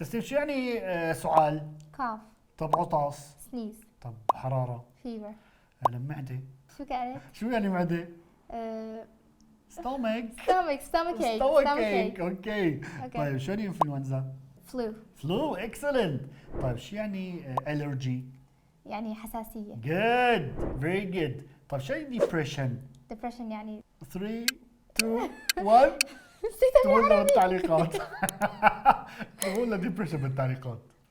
تسليم شو يعني سعال؟ cough. طب عطس. sneeze. طب حرارة. fever. معدة. شو قالت؟ شو يعني معدة؟ آه، stomach. stomach ache. stomach ache. اوكي. Okay. طيب شو يعني انفلونزا؟ flu. فلو اكسلنت. طيب شو يعني الرجي؟ يعني حساسية. جود فيري جود. طيب شو يعني ديبريشن؟ depression يعني 3 2 1 نسيت اكتبوا لنا بالتعليقات. اكتبوا لنا ديبريشن بالتعليقات.